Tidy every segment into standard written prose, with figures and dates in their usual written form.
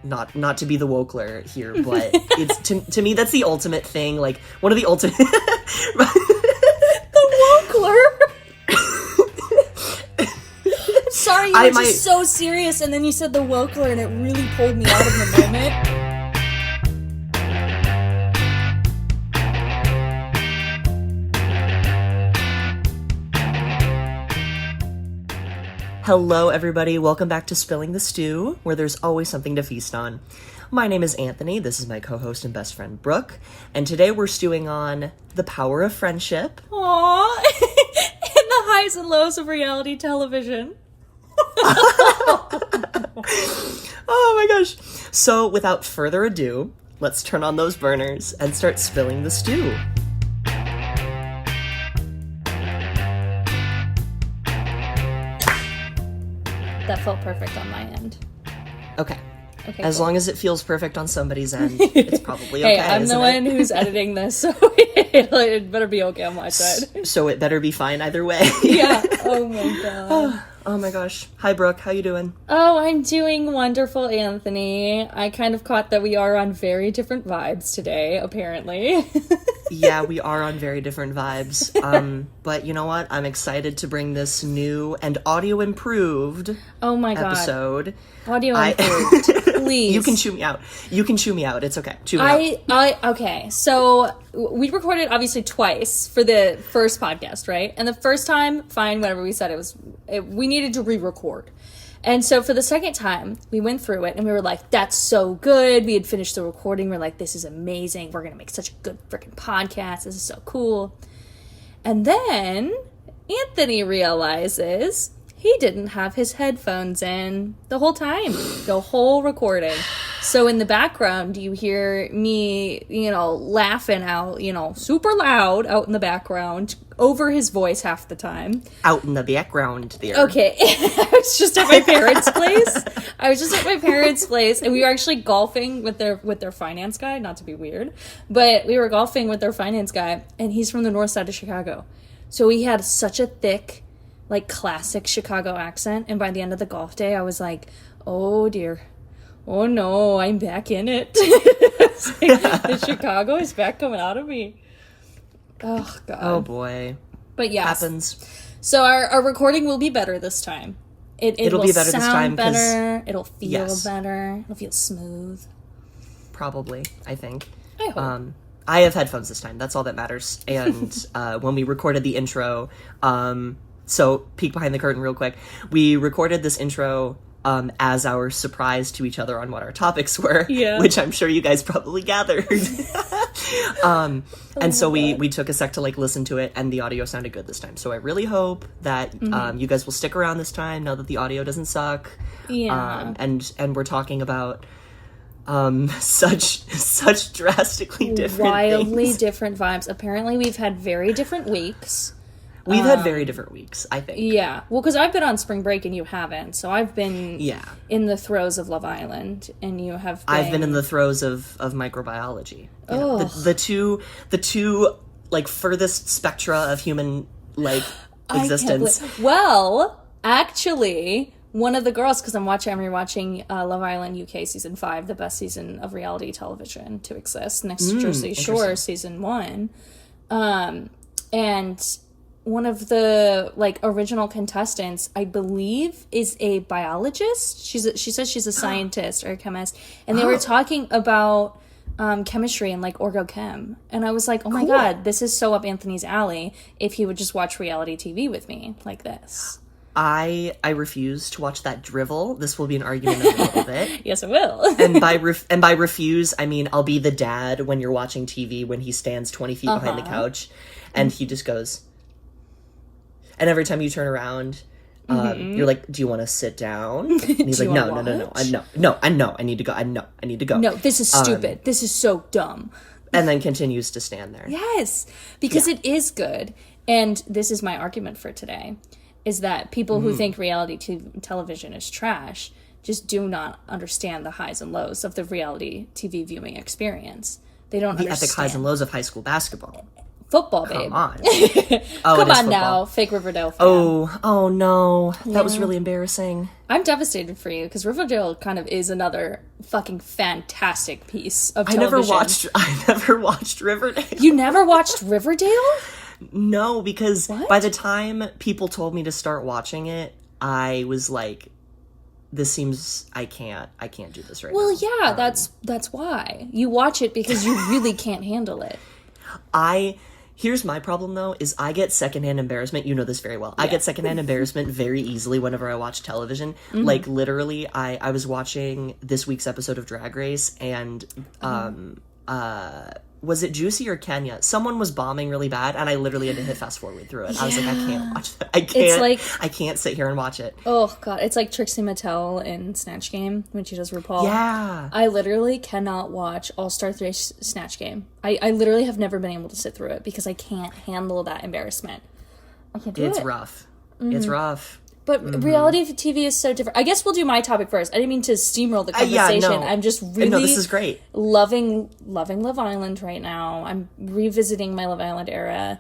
not to be the wokler here, but it's to me that's the ultimate thing. Like one of the ultimate the wokler. Sorry, you were just so serious, and then you said the wokler, and it really pulled me out of the moment. Hello, everybody. Welcome back to Spilling the Stew, where there's always something to feast on. My name is Anthony. This is my co-host and best friend, Brooke. And today we're stewing on the power of friendship. Aww. And the highs and lows of reality television. Oh my gosh. So, without further ado, let's turn on those burners and start spilling the stew. That felt perfect on my end. Okay. As cool. Long as it feels perfect on somebody's end, it's probably okay. Hey, I'm the one who's editing this, so it better be okay on my side. So it better be fine either way. Yeah. Oh my god. Oh my gosh. Hi, Brooke. How you doing? Oh, I'm doing wonderful, Anthony. I kind of caught that we are on very different vibes today, apparently. Yeah, we are on very different vibes. But you know what? I'm excited to bring this new and audio improved episode. Audio improved. Please. You can chew me out. It's okay. Chew me out. Okay. So we recorded obviously twice for the first podcast, right? And the first time, fine, whatever we said, we needed to re-record. And so for the second time, we went through it and we were like, that's so good. We had finished the recording. We're like, this is amazing. We're going to make such a good freaking podcast. This is so cool. And then Anthony realizes he didn't have his headphones in the whole time, the whole recording. So in the background, you hear me, laughing out, super loud out in the background over his voice half the time. Out in the background there. Okay. I was just at my parents' place. And we were actually golfing with their finance guy, not to be weird, but we were golfing with their finance guy, and he's from the north side of Chicago. So he had such a thick, classic Chicago accent, and by the end of the golf day, I was like, oh dear. Oh no, I'm back in it. The Chicago is back coming out of me. Oh god. Oh boy. But yes. Happens. So our recording will be better this time. It'll be better this time. Better. It'll feel better. It'll feel smooth. Probably, I think. I hope. I have headphones this time. That's all that matters. And when we recorded the intro, so peek behind the curtain real quick. We recorded this intro as our surprise to each other on what our topics were, which I'm sure you guys probably gathered. And so we took a sec to listen to it, and the audio sounded good this time. So I really hope that you guys will stick around this time, know that the audio doesn't suck. Yeah. And we're talking about such drastically different wildly things. Different vibes. Apparently we've had very different weeks. We've had very different weeks, I think. Yeah. Well, because I've been on spring break and you haven't. So I've been in the throes of Love Island, and you have been... I've been in the throes of microbiology. The two furthest spectra of human existence. Well, actually, one of the girls, because I'm rewatching Love Island UK season 5, the best season of reality television to exist, next to Jersey Shore season 1, and one of the original contestants, I believe, is a biologist. She says she's a scientist or a chemist, and they were talking about chemistry and orgochem, and I was like, oh my god, this is so up Anthony's alley if he would just watch reality TV with me like this. I refuse to watch that drivel. This will be an argument in a little bit. Yes, it will. and by refuse, I mean I'll be the dad when you're watching TV when he stands 20 feet behind the couch, and he just goes. And every time you turn around, you're like, "Do you want to sit down?" And he's like, "No, I need to go. I need to go. No, this is stupid. This is so dumb." And then continues to stand there. Yes, because it is good. And this is my argument for today, is that people who think reality television is trash just do not understand the highs and lows of the reality TV viewing experience. They don't understand. The epic highs and lows of high school basketball. Football, babe. Come on. Come on now, fake Riverdale fan. Oh no. That was really embarrassing. I'm devastated for you, because Riverdale kind of is another fucking fantastic piece of television. I never watched Riverdale. You never watched Riverdale? No, because by the time people told me to start watching it, I was like, this seems, I can't do this right now. Well, yeah, that's why. You watch it because you really can't handle it. Here's my problem, though, is I get secondhand embarrassment. You know this very well. Yeah. I get secondhand embarrassment very easily whenever I watch television. Mm-hmm. Like, literally, I was watching this week's episode of Drag Race, and, was it Juicy or Kenya? Someone was bombing really bad, and I literally had to hit fast forward through it. Yeah. I was like, I can't watch that. I can't sit here and watch it. Oh, God. It's like Trixie Mattel in Snatch Game when she does RuPaul. Yeah. I literally cannot watch All-Star 3 Snatch Game. I literally have never been able to sit through it because I can't handle that embarrassment. I can't do it. It's rough. Mm-hmm. It's rough. But reality TV is so different. I guess we'll do my topic first. I didn't mean to steamroll the conversation. I'm just really this is great. loving Love Island right now. I'm revisiting my Love Island era.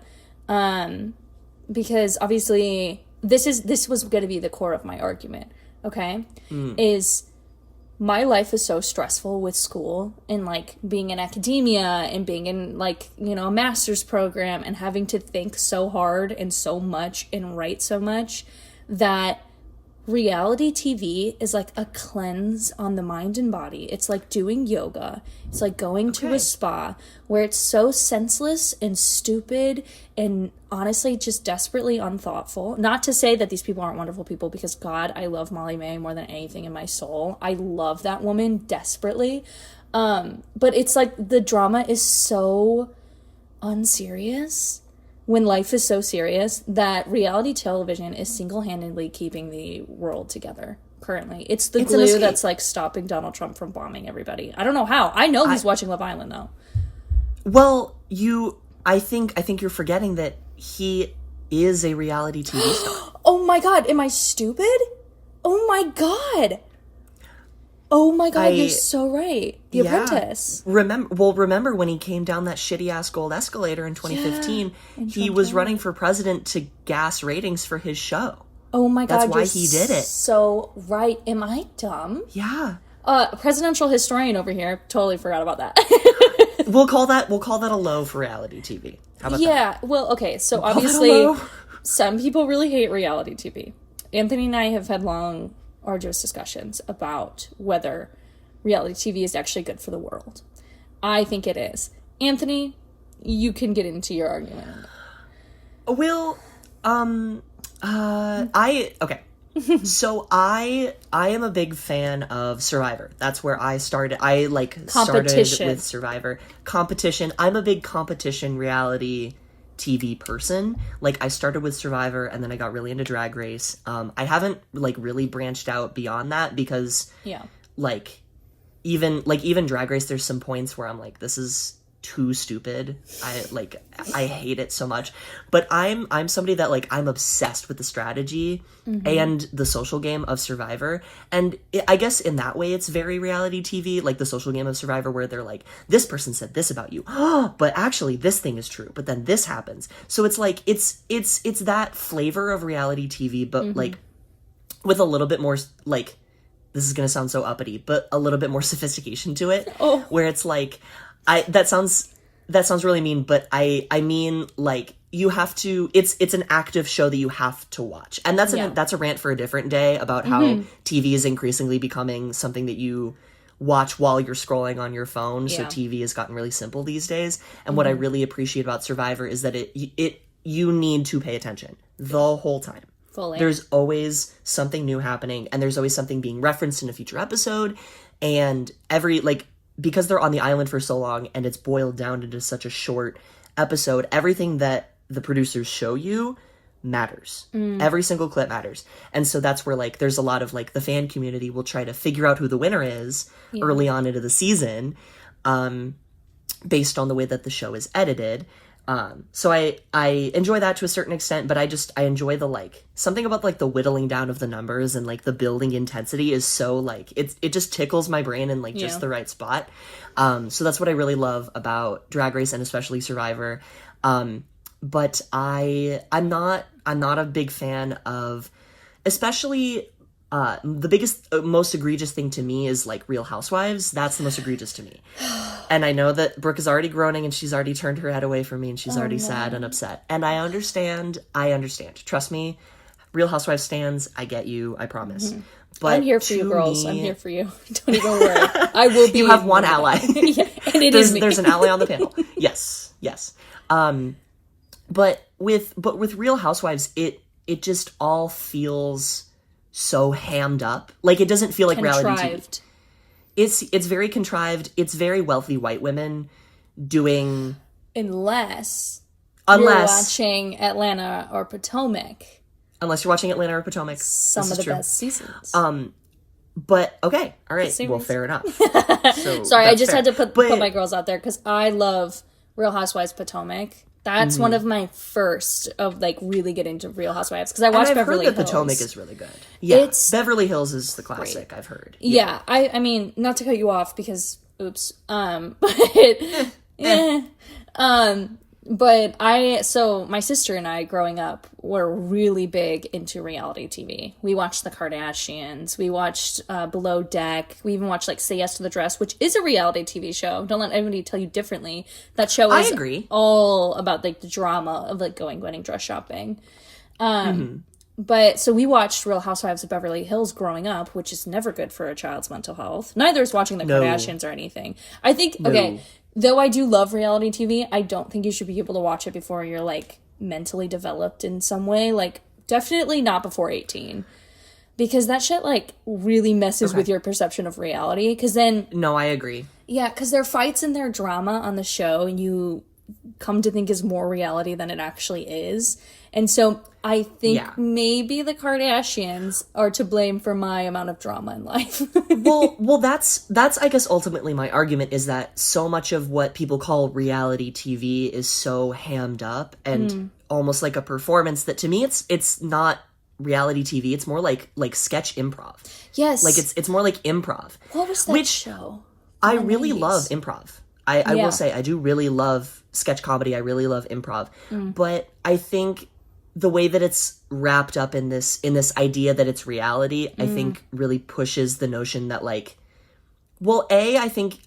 Because obviously this was going to be the core of my argument, okay? Is my life is so stressful with school and like being in academia and being in like, you know, a master's program and having to think so hard and so much and write so much that reality TV is like a cleanse on the mind and body. It's like doing yoga. It's like going to a spa where it's so senseless and stupid and honestly just desperately unthoughtful. Not to say that these people aren't wonderful people, because God, I love Molly May more than anything in my soul. I love that woman desperately. But it's like the drama is so unserious when life is so serious that reality television is single-handedly keeping the world together currently. It's the glue that's like stopping Donald Trump from bombing everybody. I don't know how. I know he's watching Love Island though. Well, I think you're forgetting that he is a reality TV star. Oh my God, am I stupid? Oh my God. Oh my God, you're so right. The Apprentice. Remember when he came down that shitty-ass gold escalator in 2015, he was running for president to gas ratings for his show. Oh my God, that's why he did it. So right. Am I dumb? Yeah. Presidential historian over here. Totally forgot about that. We'll call that a low for reality TV. How about that? Yeah, well, okay, so obviously some people really hate reality TV. Anthony and I have had long, arduous discussions about whether reality TV is actually good for the world. I think it is. Anthony, you can get into your argument. Well, so I am a big fan of Survivor. That's where I started. I started with Survivor. Competition. I'm a big competition reality TV person. Like, I started with Survivor and then I got really into Drag Race. I haven't really branched out beyond that because even Drag Race, there's some points where I'm like, this is too stupid. I hate it so much. But I'm somebody that I'm obsessed with the strategy and the social game of Survivor. And I guess in that way it's very reality TV, like the social game of Survivor, where they're like, this person said this about you, but actually this thing is true, but then this happens. So it's like it's that flavor of reality TV, but with a little bit more this is gonna sound so uppity, but a little bit more sophistication to it. Where it's like, that sounds really mean, but I mean, you have to, it's an active show that you have to watch. And that's a rant for a different day about how TV is increasingly becoming something that you watch while you're scrolling on your phone. Yeah. So TV has gotten really simple these days. And what I really appreciate about Survivor is that you need to pay attention the whole time. Fully. There's always something new happening, and there's always something being referenced in a future episode. And because they're on the island for so long and it's boiled down into such a short episode, everything that the producers show you matters. Every single clip matters. And so that's where there's a lot of the fan community will try to figure out who the winner is early on into the season, based on the way that the show is edited. So I enjoy that to a certain extent, but I enjoy the something about the whittling down of the numbers and the building intensity is so it just tickles my brain in just the right spot. So that's what I really love about Drag Race and especially Survivor. But I'm not a big fan of, especially the biggest, most egregious thing to me is like Real Housewives. That's the most egregious to me. And I know that Brooke is already groaning and she's already turned her head away from me and she's already sad and upset. And I understand. Trust me, Real Housewives stans, I get you, I promise. Mm-hmm. But I'm here for you, girls. I'm here for you. Don't even worry. I will be. You have one ally. Yeah, and it is me. There's an ally on the panel. Yes. But with Real Housewives, it just all feels so hammed up. Like, it doesn't feel like reality TV. It's very contrived. It's very wealthy white women doing... Unless you're watching Atlanta or Potomac. Unless you're watching Atlanta or Potomac. Some of the best seasons. But, okay. All right. Well, fair enough. So sorry, I just had to put my girls out there because I love Real Housewives Potomac. That's one of my first of, like, really getting into Real Housewives. Because I watched Beverly Hills. I've heard that Potomac is really good. Yeah, Beverly Hills is the classic, great. I've heard. Yeah, I mean, not to cut you off because, oops. But so my sister and I, growing up, were really big into reality TV. We watched The Kardashians. We watched Below Deck. We even watched, like, Say Yes to the Dress, which is a reality TV show. Don't let anybody tell you differently. That show is all about, like, the drama of, like, wedding dress shopping. But, so we watched Real Housewives of Beverly Hills growing up, which is never good for a child's mental health. Neither is watching The Kardashians or anything. I think, okay... Though I do love reality TV, I don't think you should be able to watch it before you're, like, mentally developed in some way. Like, definitely not before 18. Because that shit, like, really messes with your perception of reality. Because then... No, I agree. Yeah, because their fights and their drama on the show, you come to think is more reality than it actually is. And so I think maybe the Kardashians are to blame for my amount of drama in life. well, that's I guess ultimately my argument is that so much of what people call reality TV is so hammed up and almost like a performance that to me it's not reality TV. It's more like sketch improv. Yes, like it's more like improv. What was that show? I really love improv. I will say I do really love sketch comedy. I really love improv, but I think the way that it's wrapped up in this idea that it's reality, I think really pushes the notion that, like, well, I think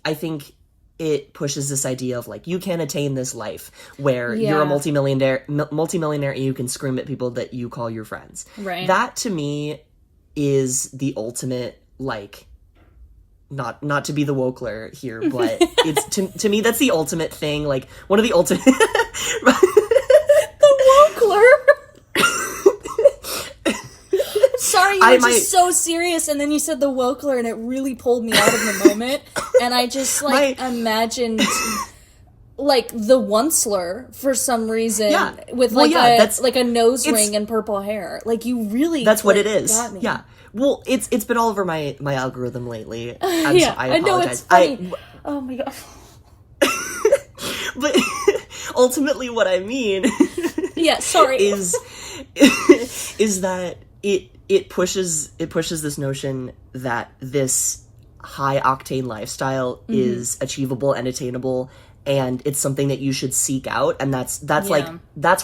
it pushes this idea of, like, you can attain this life where you're a multimillionaire and you can scream at people that you call your friends. Right. That to me is the ultimate, like, not to be the wokler here, but it's to me that's the ultimate thing, like one of the ultimate the wokler. Sorry, you were just so serious, and then you said the wokler, and it really pulled me out of the moment. And I just imagined like the Onceler for some reason with like a nose ring and purple hair. Like you really that's what it is. Got me. Yeah. Well, it's been all over my algorithm lately. I apologize. I know it's funny. Oh my god. But ultimately, what I mean, is that it pushes this notion that this high octane lifestyle is achievable and attainable, and it's something that you should seek out, and that's that's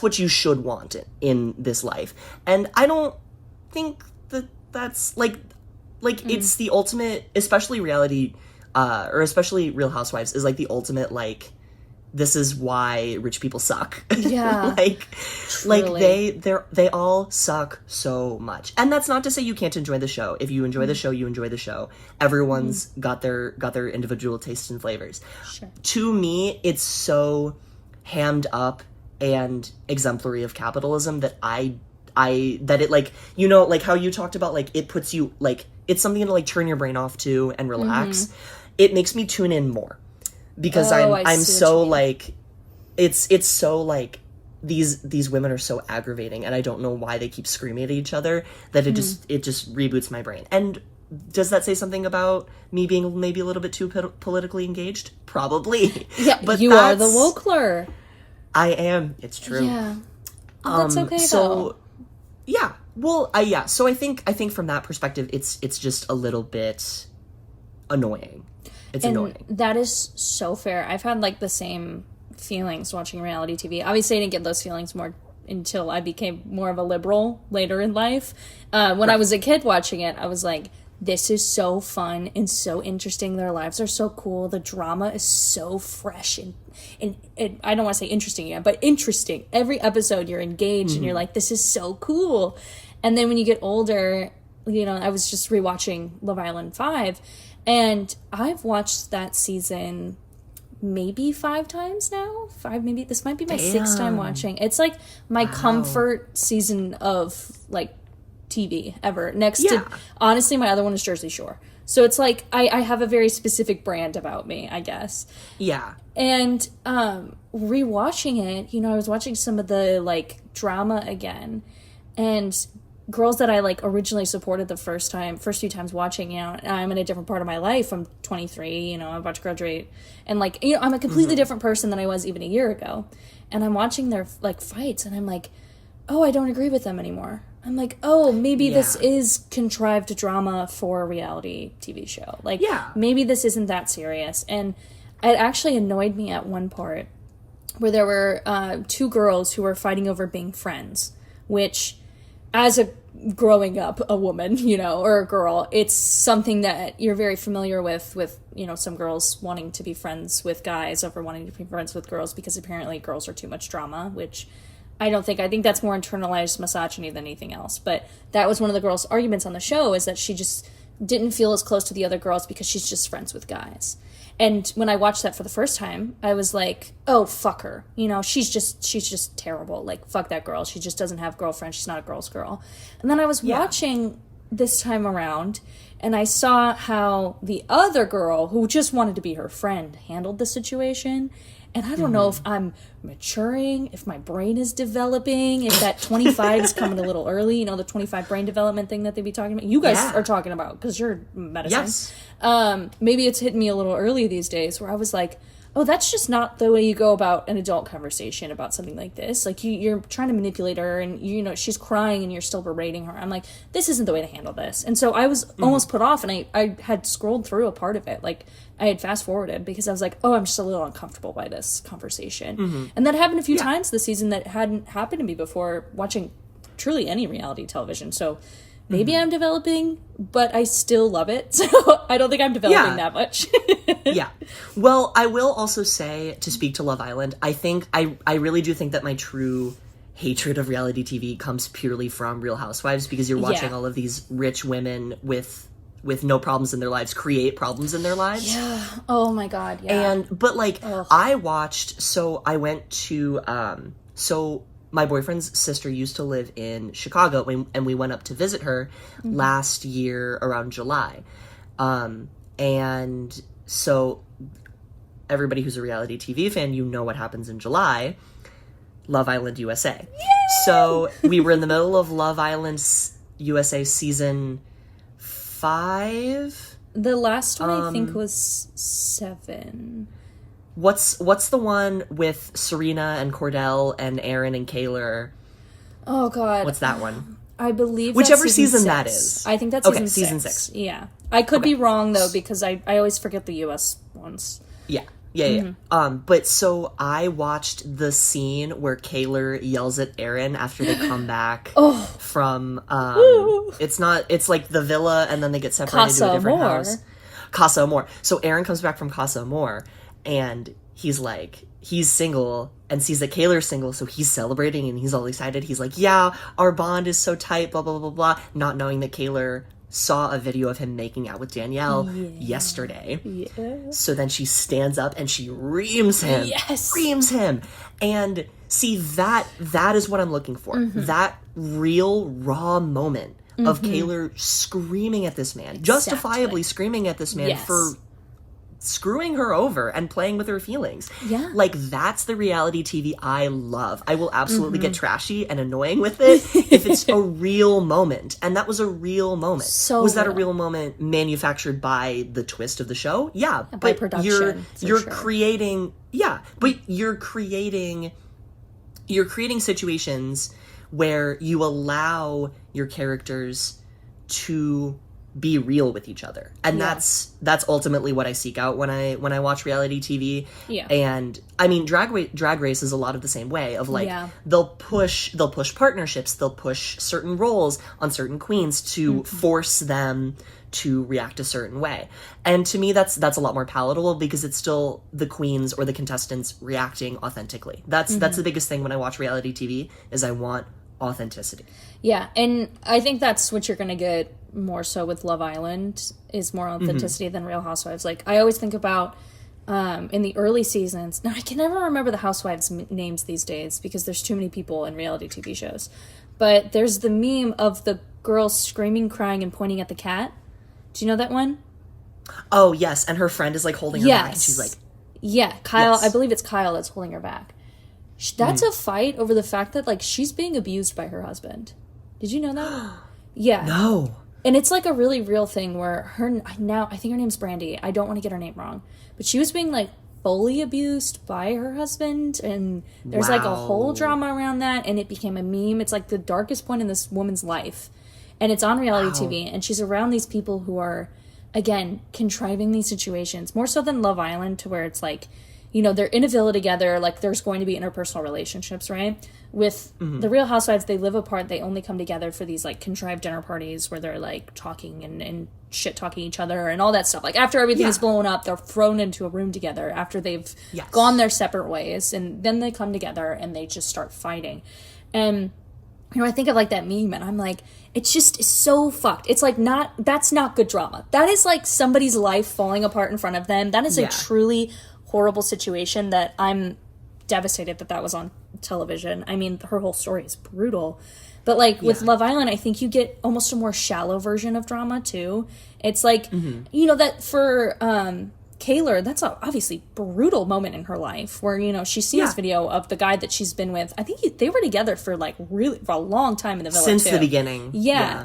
what you should want in this life. And I don't think that's like it's the ultimate, especially reality, or especially Real Housewives is like the ultimate, like, this is why rich people suck. Yeah. they all suck so much. And that's not to say you can't enjoy the show. If you enjoy the show, you enjoy the show. Everyone's got their individual tastes and flavors. Sure. To me, it's so hammed up and exemplary of capitalism that that it, like, you know, like how you talked about, like, it puts you, like, it's something to, like, turn your brain off to and relax. It makes me tune in more because I'm so, like, it's so, like, these women are so aggravating and I don't know why they keep screaming at each other that it just reboots my brain. And does that say something about me being maybe a little bit too politically engaged? Probably. Yeah, but you are the wokler. I am. It's true. Yeah. Oh, that's okay though. Yeah. Well, so I think from that perspective, it's just a little bit annoying. It's annoying. That is so fair. I've had, like, the same feelings watching reality TV. Obviously, I didn't get those feelings more until I became more of a liberal later in life. When I was a kid watching it, I was like, this is so fun and so interesting. Their lives are so cool. The drama is so fresh and I don't want to say interesting yet, but interesting. Every episode you're engaged and you're like, this is so cool. And then when you get older, you know, I was just rewatching Love Island 5, and I've watched that season maybe 5 times now. 5, maybe. This might be my 6th time watching. It's like my comfort season of like TV ever. Next to, honestly, my other one is Jersey Shore. So it's like I have a very specific brand about me, I guess. Yeah. And rewatching it, you know, I was watching some of the like drama again, and girls that I like originally supported the first few times watching, you know, I'm in a different part of my life. I'm 23, you know, I'm about to graduate, and like, you know, I'm a completely different person than I was even a year ago. And I'm watching their like fights, and I'm like, oh, I don't agree with them anymore. I'm like, oh, maybe this is contrived drama for a reality TV show. Like, maybe this isn't that serious. And it actually annoyed me at one part where there were 2 girls who were fighting over being friends, which, as a growing up a woman, you know, or a girl, it's something that you're very familiar with, you know, some girls wanting to be friends with guys over wanting to be friends with girls because apparently girls are too much drama, which I think that's more internalized misogyny than anything else. But that was one of the girls' arguments on the show, is that she just didn't feel as close to the other girls because she's just friends with guys. And when I watched that for the first time, I was like, oh, fuck her. You know, she's just terrible. Like, fuck that girl. She just doesn't have girlfriends. She's not a girl's girl. And then I was watching this time around, and I saw how the other girl, who just wanted to be her friend, handled the situation. And I don't know if I'm maturing, if my brain is developing, if that 25 is coming a little early, you know, the 25 brain development thing that they be talking about. You guys are talking about, because you're medicine. Yes. Maybe it's hitting me a little early these days, where I was like, oh, that's just not the way you go about an adult conversation about something like this. Like, you're trying to manipulate her, and, you know, she's crying and you're still berating her. I'm like, this isn't the way to handle this. And so I was almost put off, and I had scrolled through a part of it. Like, I had fast forwarded because I was like, oh, I'm just a little uncomfortable by this conversation. And that happened a few times this season that hadn't happened to me before watching truly any reality television. So maybe I'm developing, but I still love it. So I don't think I'm developing that much. Well, I will also say, to speak to Love Island, I really do think that my true hatred of reality TV comes purely from Real Housewives, because you're watching all of these rich women with no problems in their lives create problems in their lives. Yeah. Oh my God. Yeah. But like, I went to, so my boyfriend's sister used to live in Chicago, and we went up to visit her last year around July. And so everybody who's a reality TV fan, you know what happens in July. Love Island USA. Yay! So we were in the middle of Love Island USA season 5. The last one I think was 7. What's the one with Serena and Cordell and Aaron and Kaylor? Oh God. What's that one? I believe whichever that's season 6. that is. I think that's season 6. Yeah. I could be wrong though, because I always forget the US ones. Yeah. But so I watched the scene where Kaylor yells at Aaron after they come back from it's like the villa, and then they get separated to a different house. Casa Amor. So Aaron comes back from Casa Amor, and he's single and sees that Kaylor's single, so he's celebrating and he's all excited. He's like, yeah, our bond is so tight, blah, blah, blah, blah, not knowing that Kaylor saw a video of him making out with Danielle yesterday. Yeah. So then she stands up and she reams him. Yes. Reams him. And see, that is what I'm looking for. That real, raw moment of Kaylor screaming at this man. Justifiably screaming at this man for screwing her over and playing with her feelings. Yeah. Like, that's the reality TV I love. I will absolutely get trashy and annoying with it if it's a real moment. And that was a real moment. So was that a real moment manufactured by the twist of the show? Yeah. By but production. You're creating but you're creating situations where you allow your characters to be real with each other. And that's ultimately what I seek out when I watch reality TV. Yeah. And I mean, Drag Race is a lot of the same way of like, they'll push partnerships, they'll push certain roles on certain queens to force them to react a certain way. And to me, that's a lot more palatable because it's still the queens or the contestants reacting authentically. That's the biggest thing when I watch reality TV is I want authenticity. Yeah, and I think that's what you're going to get more so with Love Island, is more authenticity than Real Housewives. Like, I always think about in the early seasons, now I can never remember the housewives' names these days because there's too many people in reality TV shows, but there's the meme of the girl screaming, crying, and pointing at the cat. Do you know that one? Oh, yes, and her friend is like holding her back and she's like... Yeah, Kyle, I believe it's Kyle that's holding her back. That's a fight over the fact that, like, she's being abused by her husband. Did you know that? Yeah. No. And it's, like, a really real thing where I think her name's Brandy. I don't want to get her name wrong. But she was being, like, fully abused by her husband. And there's, like, a whole drama around that. And it became a meme. It's, like, the darkest point in this woman's life. And it's on reality TV. And she's around these people who are, again, contriving these situations. More so than Love Island, to where it's, like, you know, they're in a villa together, like, there's going to be interpersonal relationships, right? With the Real Housewives, they live apart, they only come together for these, like, contrived dinner parties where they're, like, talking and shit-talking each other and all that stuff. Like, after everything is blown up, they're thrown into a room together after they've gone their separate ways, and then they come together and they just start fighting. And, you know, I think of, like, that meme, and I'm like, it's just so fucked. It's, like, that's not good drama. That is, like, somebody's life falling apart in front of them. That is a truly horrible situation that I'm devastated that was on television. I mean, her whole story is brutal. But, like, with Love Island, I think you get almost a more shallow version of drama, too. It's like, you know, that for Kaylor, that's a obviously brutal moment in her life where, you know, she sees this video of the guy that she's been with. I think they were together for, like, really for a long time in the villa, since the beginning.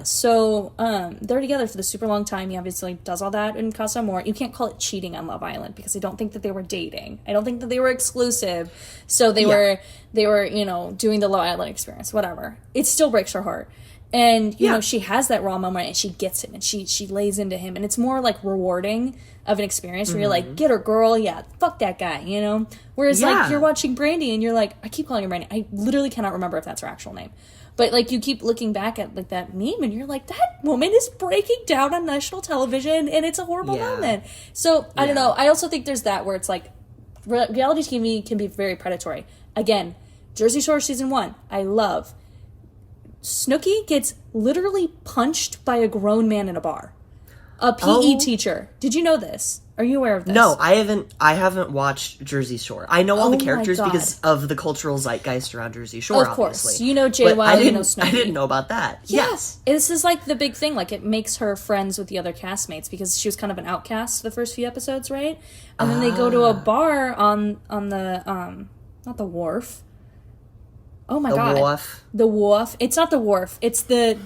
So they're together for the super long time. He obviously does all that in Casa Amor. You can't call it cheating on Love Island because I don't think that they were dating. I don't think that they were exclusive. So they were, you know, doing the Love Island experience, whatever. It still breaks her heart. And, you know, she has that raw moment and she gets him and she lays into him. And it's more, like, rewarding of an experience where you're like, get her, girl. Yeah, fuck that guy, you know? Whereas, like, you're watching Brandy and you're like, I keep calling her Brandy. I literally cannot remember if that's her actual name. But, like, you keep looking back at, like, that meme and you're like, that woman is breaking down on national television and it's a horrible moment. So, I don't know. I also think there's that where it's like, reality TV can be very predatory. Again, Jersey Shore Season 1, I love. Snooki gets literally punched by a grown man in a bar. A PE teacher. Did you know this? Are you aware of this? No, I haven't watched Jersey Shore. I know all the characters because of the cultural zeitgeist around Jersey Shore, of course. Obviously. You know JY, you know Snooki. I didn't know about that. Yes. This is like the big thing. Like, it makes her friends with the other castmates because she was kind of an outcast the first few episodes, right? And then they go to a bar on the, not the wharf. Oh my god. The wharf. The wharf. It's not the wharf. It's the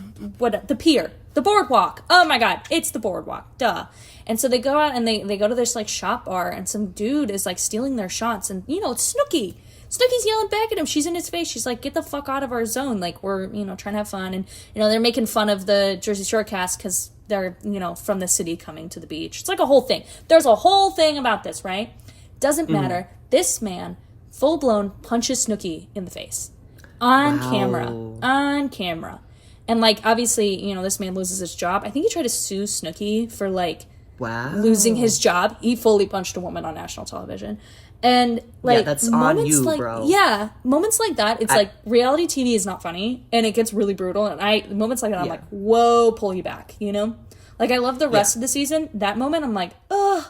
pier. The boardwalk. Oh my god. It's the boardwalk. Duh. And so they go out and they go to this, like, shop bar and some dude is, like, stealing their shots and, you know, it's Snooki. Snooki's yelling back at him. She's in his face. She's like, get the fuck out of our zone. Like, we're, you know, trying to have fun. And, you know, they're making fun of the Jersey Shore cast because they're, you know, from the city coming to the beach. It's like a whole thing. There's a whole thing about this, right? Doesn't matter. This man, full blown, punches Snooki in the face. On camera. And, like, obviously, you know, this man loses his job. I think he tried to sue Snooki for, like, losing his job. He fully punched a woman on national television. And, like, that's on you, like, bro. Yeah, moments like that, it's like, reality TV is not funny, and it gets really brutal, and moments like that, I'm like, whoa, pull you back, you know? Like, I love the rest of the season. That moment, I'm like, ugh.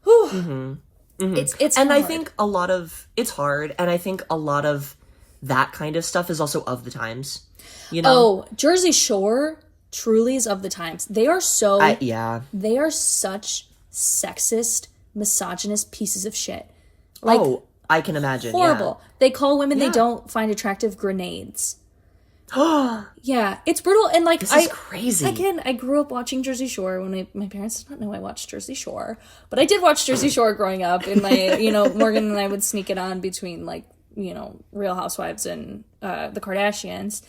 Whew. It's and hard. I think it's hard, and I think a lot of that kind of stuff is also of the times, you know? Oh, Jersey Shore truly is of the times. They are they are such sexist, misogynist pieces of shit. Like, I can imagine. Horrible. They call women they don't find attractive grenades. Yeah, it's brutal. And, like, this is crazy. Again, I grew up watching Jersey Shore when my parents did not know I watched Jersey Shore, but I did watch Jersey Shore growing up. And my, you know, Morgan and I would sneak it on between, like, you know, Real Housewives and the Kardashians.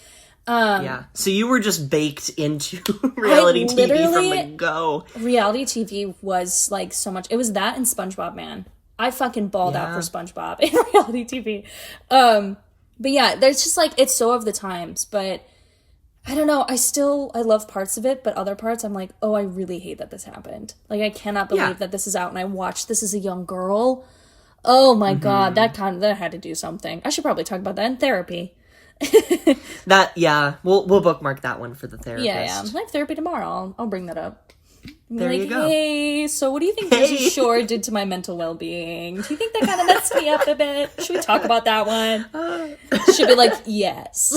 Yeah. So you were just baked into reality TV from the go. Reality TV was like so much. It was that and SpongeBob, man. I fucking balled out for SpongeBob in reality TV. But yeah, there's just like, it's so of the times, but I don't know. I love parts of it, but other parts I'm like, oh, I really hate that this happened. Like, I cannot believe that this is out and I watched this as a young girl. Oh my God, that had to do something. I should probably talk about that in therapy. We'll bookmark that one for the therapist. Yeah. I have therapy tomorrow. I'll bring that up. There you go. Hey, so what do you think Jersey Shore did to my mental well-being? Do you think that kind of messed me up a bit? Should we talk about that one? Should be like, yes.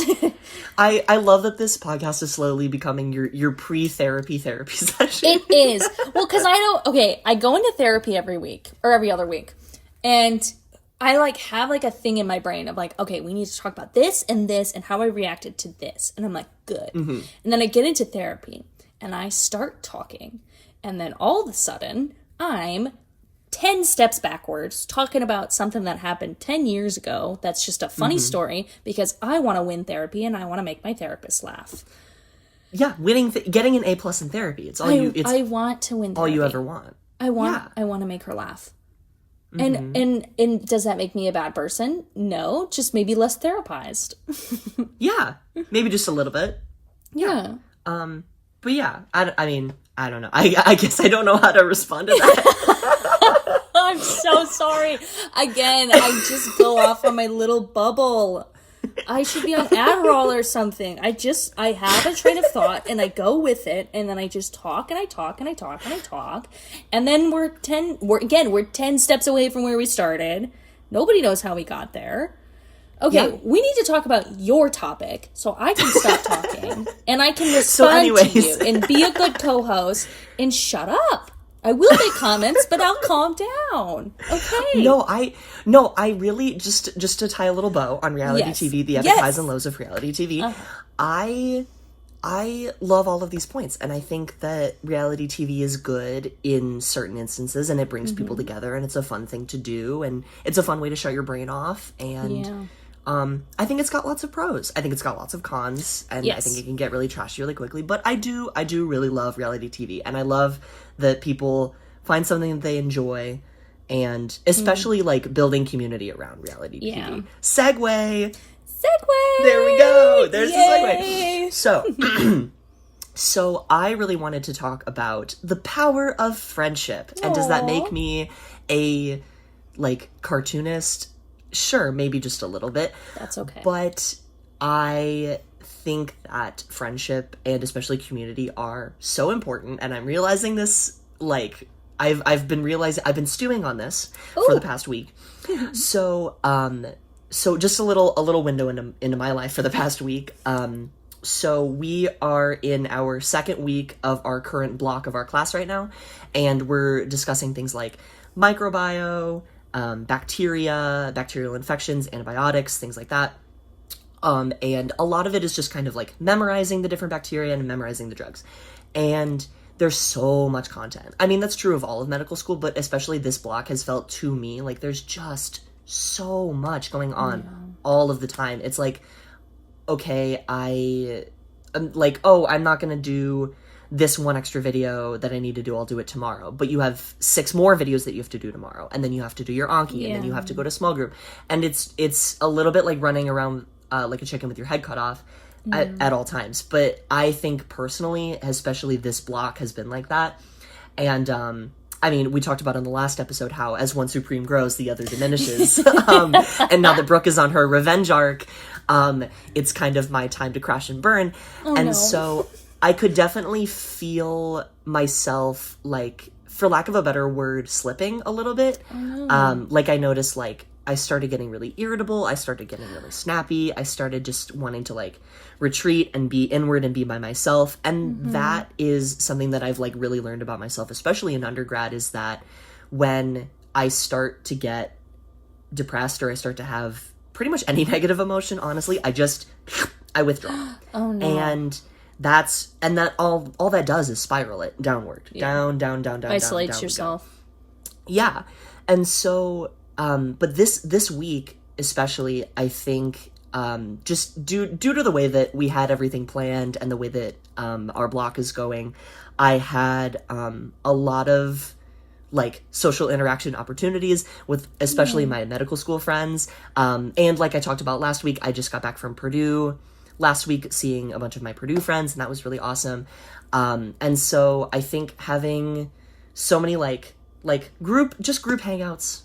I love that this podcast is slowly becoming your pre-therapy session. It is. Well, because I go into therapy every week or every other week. And I like have like a thing in my brain of like, okay, we need to talk about this and how I reacted to this. And I'm like, good. And then I get into therapy and I start talking. And then all of a sudden, I'm 10 steps backwards talking about something that happened 10 years ago. That's just a funny story because I want to win therapy and I want to make my therapist laugh. Yeah, getting an A+ in therapy. It's all I want to win therapy. All you ever want. I want to make her laugh. And does that make me a bad person? No, just maybe less therapized. Yeah, maybe just a little bit. Yeah. But yeah, I mean, I don't know. I guess I don't know how to respond to that. I'm so sorry. Again, I just go off on my little bubble. I should be on Adderall or something. I have a train of thought and I go with it and then I just talk and I talk and I talk and I talk. And then we're 10 steps away from where we started. Nobody knows how we got there. Okay, we need to talk about your topic so I can stop talking and I can respond to you and be a good co-host and shut up. I will make comments, but I'll calm down. Okay. No, I really just to tie a little bow on reality TV, the epic highs and lows of reality TV. I love all of these points, and I think that reality TV is good in certain instances, and it brings people together, and it's a fun thing to do, and it's a fun way to shut your brain off, and I think it's got lots of pros. I think it's got lots of cons, and I think it can get really trashy really quickly, but I do really love reality TV, and I love that people find something that they enjoy, and especially like building community around reality TV. Segue! There we go! There's the segue. So I really wanted to talk about the power of friendship. And does that make me a like cartoonist? Sure, maybe just a little bit. That's okay. But I think that friendship and especially community are so important, and I'm realizing this like I've been stewing on this for the past week. So just a little window into my life for the past week. So we are in our second week of our current block of our class right now, and we're discussing things like microbiome, bacterial infections, antibiotics, things like that. And a lot of it is just kind of like memorizing the different bacteria and memorizing the drugs. And there's so much content. I mean, that's true of all of medical school, but especially this block has felt to me like there's just so much going on all of the time. It's like, okay, I'm like, oh, I'm not going to do this one extra video that I need to do. I'll do it tomorrow. But you have 6 more videos that you have to do tomorrow. And then you have to do your Anki, and then you have to go to small group. And it's a little bit like running around like a chicken with your head cut off at all times. But I think personally, especially this block has been like that. And I mean, we talked about in the last episode how as one supreme grows, the other diminishes. And now that Brooke is on her revenge arc, it's kind of my time to crash and burn. So I could definitely feel myself, like, for lack of a better word, slipping a little bit. Like, I noticed, like, I started getting really irritable. I started getting really snappy. I started just wanting to, like, retreat and be inward and be by myself. And that is something that I've, like, really learned about myself, especially in undergrad, is that when I start to get depressed or I start to have pretty much any negative emotion, honestly, I withdraw. And that all that does is spiral it downward. Down. Isolates yourself. Yeah. And so, but this week, especially, I think just due to the way that we had everything planned and the way that our block is going, I had a lot of like social interaction opportunities with especially my medical school friends. And like I talked about last week, I just got back from Purdue last week, seeing a bunch of my Purdue friends, and that was really awesome. And so I think having so many like group hangouts,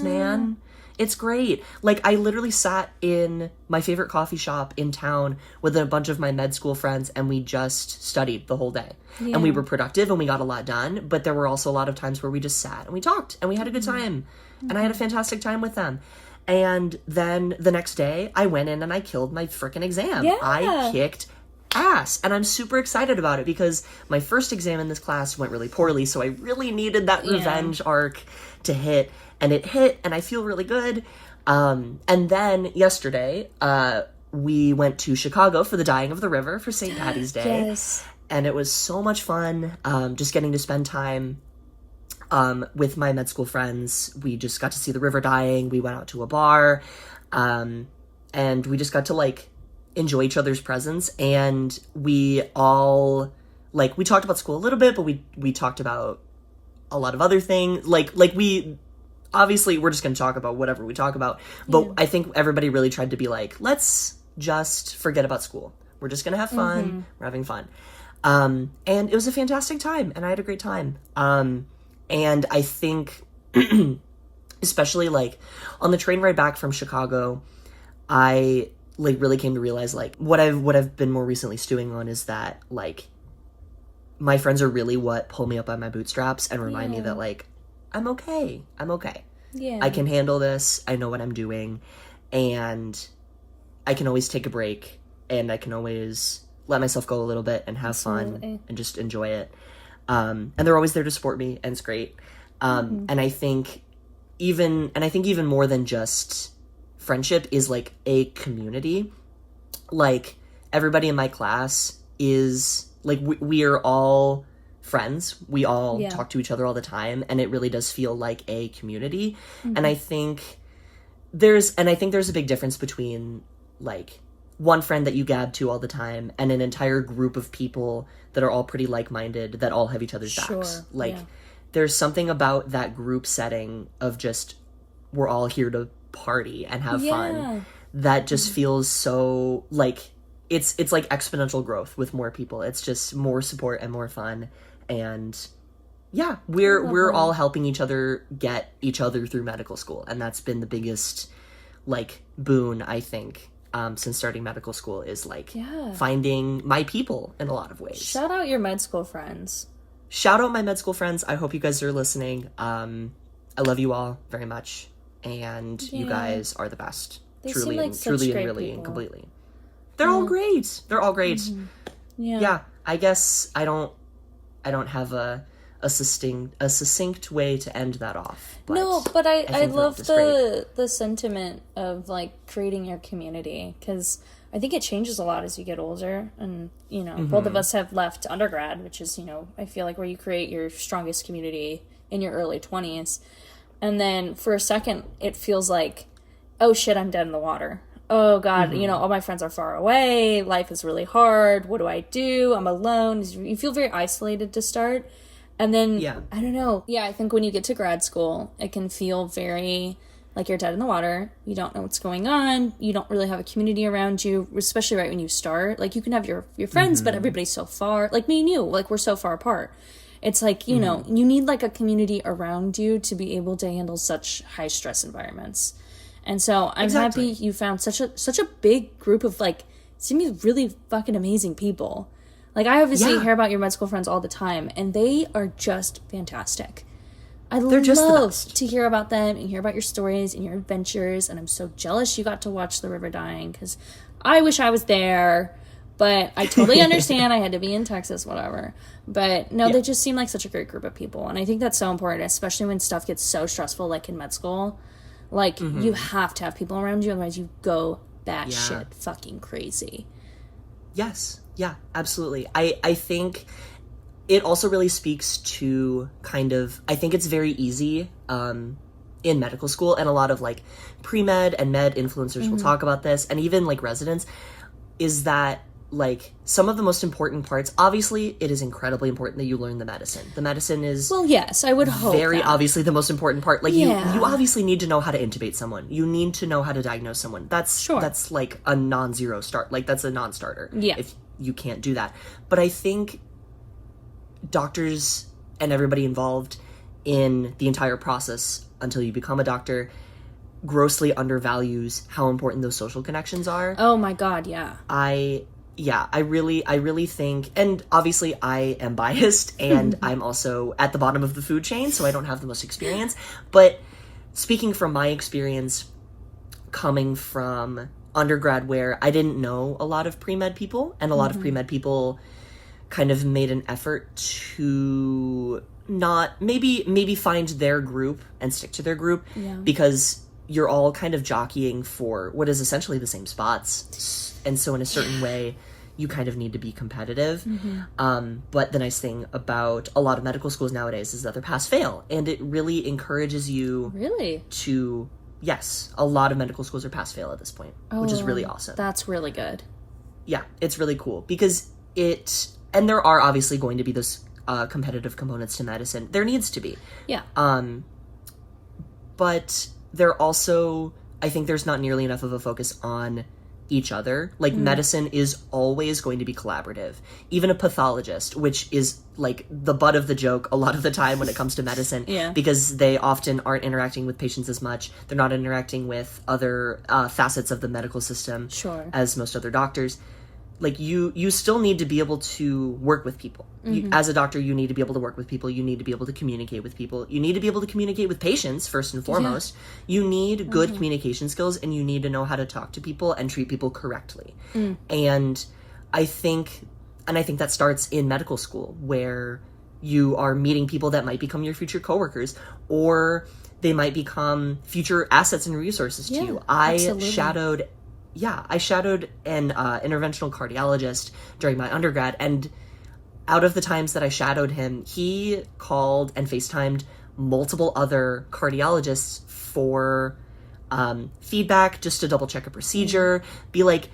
man. It's great. Like, I literally sat in my favorite coffee shop in town with a bunch of my med school friends, and we just studied the whole day. And we were productive, and we got a lot done, but there were also a lot of times where we just sat, and we talked, and we had a good time. And I had a fantastic time with them. And then the next day, I went in and I killed my freaking exam. I kicked ass, and I'm super excited about it because my first exam in this class went really poorly, so I really needed that revenge arc to hit, and it hit, and I feel really good. And then yesterday, we went to Chicago for the dyeing of the river for St. Patty's Day, and it was so much fun, just getting to spend time with my med school friends. We just got to see the river dyeing, we went out to a bar, and we just got to, like, enjoy each other's presence, and we all, like, we talked about school a little bit, but we talked about a lot of other things, like we obviously we're just going to talk about whatever we talk about, but I think everybody really tried to be like, let's just forget about school, we're just going to have fun, we're having fun, and it was a fantastic time, and I had a great time, and I think especially, like, on the train ride back from Chicago, I, like, really came to realize, like, what I've been more recently stewing on is that, like, my friends are really what pull me up by my bootstraps and remind me that, like, I'm okay. Yeah. I can handle this. I know what I'm doing. And I can always take a break, and I can always let myself go a little bit and have fun and just enjoy it. And they're always there to support me, and it's great. And I think even more than just friendship is, like, a community. Like, everybody in my class is, like, we are all friends. We all talk to each other all the time, and it really does feel like a community. And I think there's a big difference between, like, one friend that you gab to all the time and an entire group of people that are all pretty like-minded, that all have each other's backs. Like, there's something about that group setting of just, we're all here to party and have fun, that just feels so, like, it's like exponential growth with more people. It's just more support and more fun, and we're all helping each other get each other through medical school, and that's been the biggest, like, boon, I think, since starting medical school, is, like, finding my people in a lot of ways. Shout out your med school friends. Shout out my med school friends. I hope you guys are listening. I love you all very much, and you guys are the best. They truly, seem like and such truly, great and really, people. and completely. They're all great. They're all great. Yeah. I guess I don't have a succinct way to end that off. But no, but I love the sentiment of, like, creating your community, because I think it changes a lot as you get older, and, you know, both of us have left undergrad, which is, you know, I feel like where you create your strongest community in your early 20s, and then for a second it feels like, oh shit, I'm dead in the water. Oh God, you know, all my friends are far away. Life is really hard. What do? I'm alone. You feel very isolated to start. And then, I don't know. Yeah, I think when you get to grad school, it can feel very like you're dead in the water. You don't know what's going on. You don't really have a community around you, especially right when you start. Like, you can have your friends, but everybody's so far. Like me and you, like, we're so far apart. It's like, you know, you need, like, a community around you to be able to handle such high stress environments. And so I'm happy you found such a big group of, like, seemingly really fucking amazing people. Like, I obviously hear about your med school friends all the time, and they are just fantastic. They're just love to hear about them and hear about your stories and your adventures, and I'm so jealous you got to watch the river dyeing, because I wish I was there, but I totally understand. I had to be in Texas, whatever. But no, they just seem like such a great group of people, and I think that's so important, especially when stuff gets so stressful, like in med school. Like, you have to have people around you, otherwise you go batshit fucking crazy. Yes. Yeah, absolutely. I think it also really speaks to kind of, I think it's very easy in medical school, and a lot of like pre-med and med influencers will talk about this, and even like residents, is that like some of the most important parts, obviously it is incredibly important that you learn the medicine. The medicine is, well, yes, I would hope very that. obviously the most important part. Like Yeah. you obviously need to know how to intubate someone. You need to know how to diagnose someone. That's like a non-zero start. Like that's a non-starter. Yeah. If you can't do that. But I think doctors and everybody involved in the entire process until you become a doctor grossly undervalues how important those social connections are. Oh my God, yeah. I really think, and obviously I am biased, and I'm also at the bottom of the food chain, so I don't have the most experience. But speaking from my experience, coming from undergrad where I didn't know a lot of pre-med people, and a lot of pre-med people kind of made an effort to not, maybe find their group and stick to their group, because you're all kind of jockeying for what is essentially the same spots. And so in a certain way, you kind of need to be competitive. But the nice thing about a lot of medical schools nowadays is that they're pass-fail. And it really encourages you to, yes, a lot of medical schools are pass-fail at this point, which is really awesome. That's really good. Yeah, it's really cool because and there are obviously going to be those competitive components to medicine. There needs to be. Yeah. But there also, I think there's not nearly enough of a focus on each other. Like medicine is always going to be collaborative. Even a pathologist, which is like the butt of the joke a lot of the time when it comes to medicine, because they often aren't interacting with patients as much. They're not interacting with other facets of the medical system as most other doctors. Like you still need to be able to work with people. As a doctor, you need to be able to work with people. You need to be able to communicate with people. You need to be able to communicate with patients first and foremost. You need good communication skills, and you need to know how to talk to people and treat people correctly. And I think that starts in medical school, where you are meeting people that might become your future coworkers, or they might become future assets and resources to you. I shadowed an interventional cardiologist during my undergrad, and out of the times that I shadowed him, he called and FaceTimed multiple other cardiologists for feedback, just to double check a procedure, be like,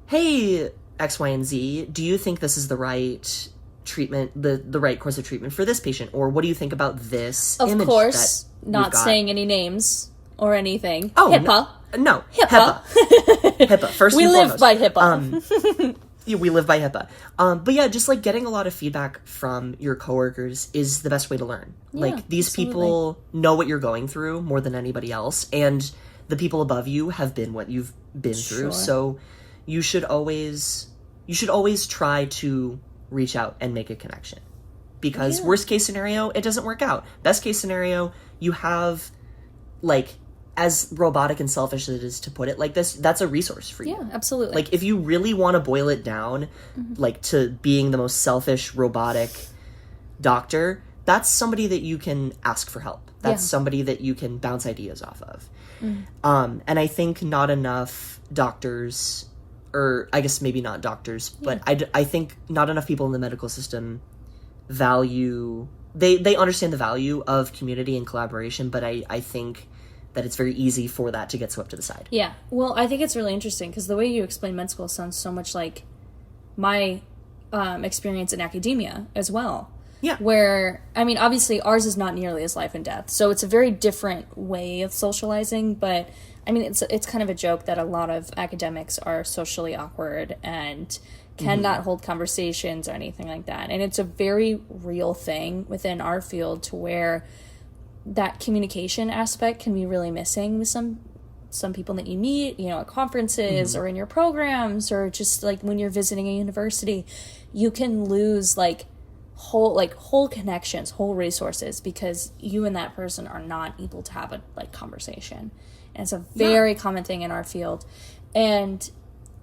hey, X, Y, and Z, do you think this is the right treatment, the right course of treatment for this patient? Or what do you think about this image? Of course, not saying any names or anything. Oh, HIPAA. No, HIPAA. HIPAA, first and foremost. We live by HIPAA. We live by HIPAA. But yeah, just like getting a lot of feedback from your coworkers is the best way to learn. Like these people know what you're going through more than anybody else, and the people above you have been what you've been through. So you should always try to reach out and make a connection. Because worst case scenario, it doesn't work out. Best case scenario, you have, like, as robotic and selfish as it is to put it like this, that's a resource for you. Yeah, absolutely. Like, if you really want to boil it down, like, to being the most selfish, robotic doctor, that's somebody that you can ask for help. That's somebody that you can bounce ideas off of. And I think not enough doctors, or I guess maybe not doctors, but I think not enough people in the medical system value, they understand the value of community and collaboration, but I think that it's very easy for that to get swept to the side. Yeah. Well, I think it's really interesting because the way you explain med school sounds so much like my experience in academia as well. Yeah. Where, I mean, obviously ours is not nearly as life and death, so it's a very different way of socializing, but I mean, it's kind of a joke that a lot of academics are socially awkward and cannot hold conversations or anything like that. And it's a very real thing within our field to where that communication aspect can be really missing with some people that you meet, you know, at conferences or in your programs, or just like when you're visiting a university. You can lose whole connections, whole resources, because you and that person are not able to have a conversation. And it's a very common thing in our field. And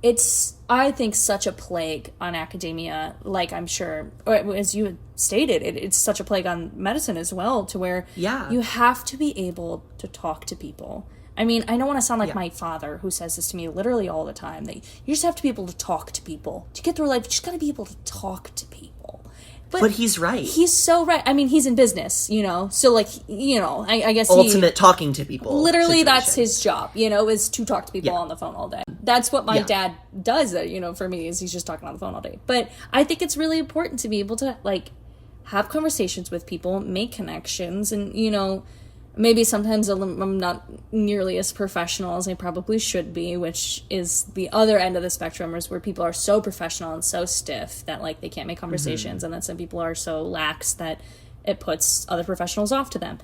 it's, I think, such a plague on academia, like I'm sure, or as you had stated, it's such a plague on medicine as well, to where you have to be able to talk to people. I mean, I don't want to sound like my father, who says this to me literally all the time, that you just have to be able to talk to people. To get through life, you just got to be able to talk to people. But he's right. He's so right. I mean, he's in business, so like, I guess ultimate talking to people. Literally, situation. that's his job, is to talk to people on the phone all day. That's what my dad does, for me, is he's just talking on the phone all day. But I think it's really important to be able to, like, have conversations with people, make connections, and, maybe sometimes I'm not nearly as professional as I probably should be, which is the other end of the spectrum, is where people are so professional and so stiff that, like, they can't make conversations, and then some people are so lax that it puts other professionals off to them.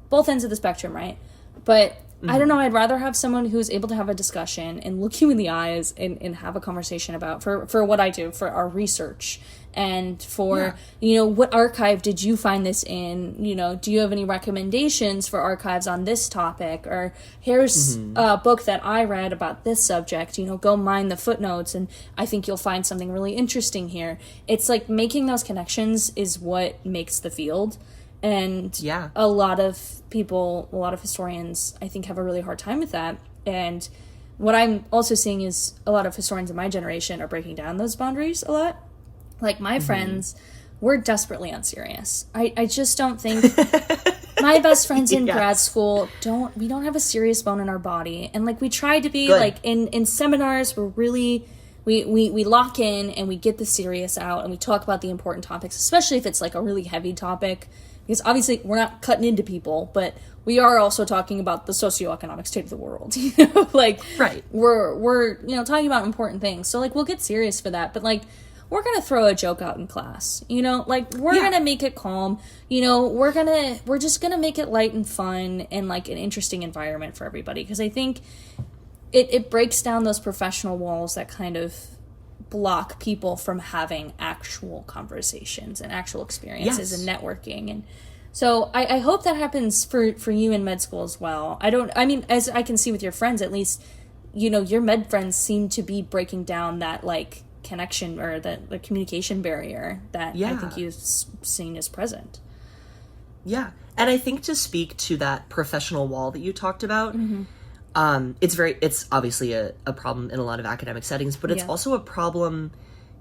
Both ends of the spectrum, right? But I don't know, I'd rather have someone who's able to have a discussion and look you in the eyes and have a conversation about, for what I do, for our research, and for, what archive did you find this in? Do you have any recommendations for archives on this topic? Or here's a book that I read about this subject, go mine the footnotes, and I think you'll find something really interesting here. It's like making those connections is what makes the field. And a lot of historians, I think, have a really hard time with that. And what I'm also seeing is a lot of historians in my generation are breaking down those boundaries a lot. Like, my friends, we're desperately unserious. I just don't think... My best friends in grad school we don't have a serious bone in our body. And, like, we try to be, like, in seminars, we're really... We lock in and we get the serious out and we talk about the important topics, especially if it's, like, a really heavy topic. Because obviously we're not cutting into people, but we are also talking about the socioeconomic state of the world. Like, right. We're talking about important things. So, like, we'll get serious for that. But, like, we're gonna throw a joke out in class. Like, we're gonna make it calm. We're just gonna make it light and fun and, like, an interesting environment for everybody. Because I think it breaks down those professional walls that kind of block people from having actual conversations and actual experiences and networking. And so I hope that happens for you in med school as well. As I can see with your friends, at least, your med friends seem to be breaking down that, like, connection or the communication barrier that I think you've seen is present. Yeah. And I think, to speak to that professional wall that you talked about, it's obviously a problem in a lot of academic settings, but it's also a problem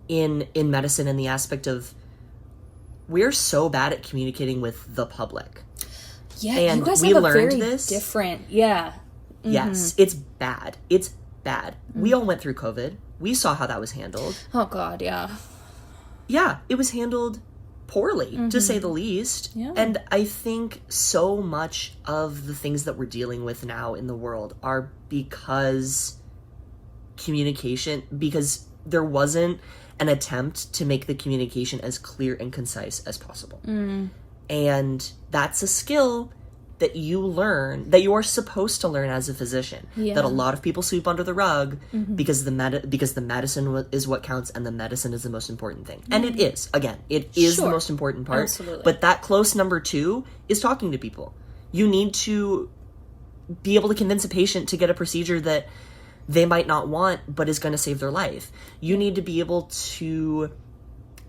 in medicine in the aspect of we're so bad at communicating with the public. Yeah, and you guys we have a learned very this. Different. Yeah. Mm-hmm. Yes, it's bad. It's bad. We all went through COVID. We saw how that was handled. Oh, God, yeah. Yeah, it was handled poorly, to say the least. Yeah. And I think so much of the things that we're dealing with now in the world are because there wasn't an attempt to make the communication as clear and concise as possible. And that's a skill that you learn, that you are supposed to learn as a physician, that a lot of people sweep under the rug because the medicine is what counts, and the medicine is the most important thing. And it is. Again, it is the most important part. Absolutely. But that close number 2 is talking to people. You need to be able to convince a patient to get a procedure that they might not want, but is going to save their life. You need to be able to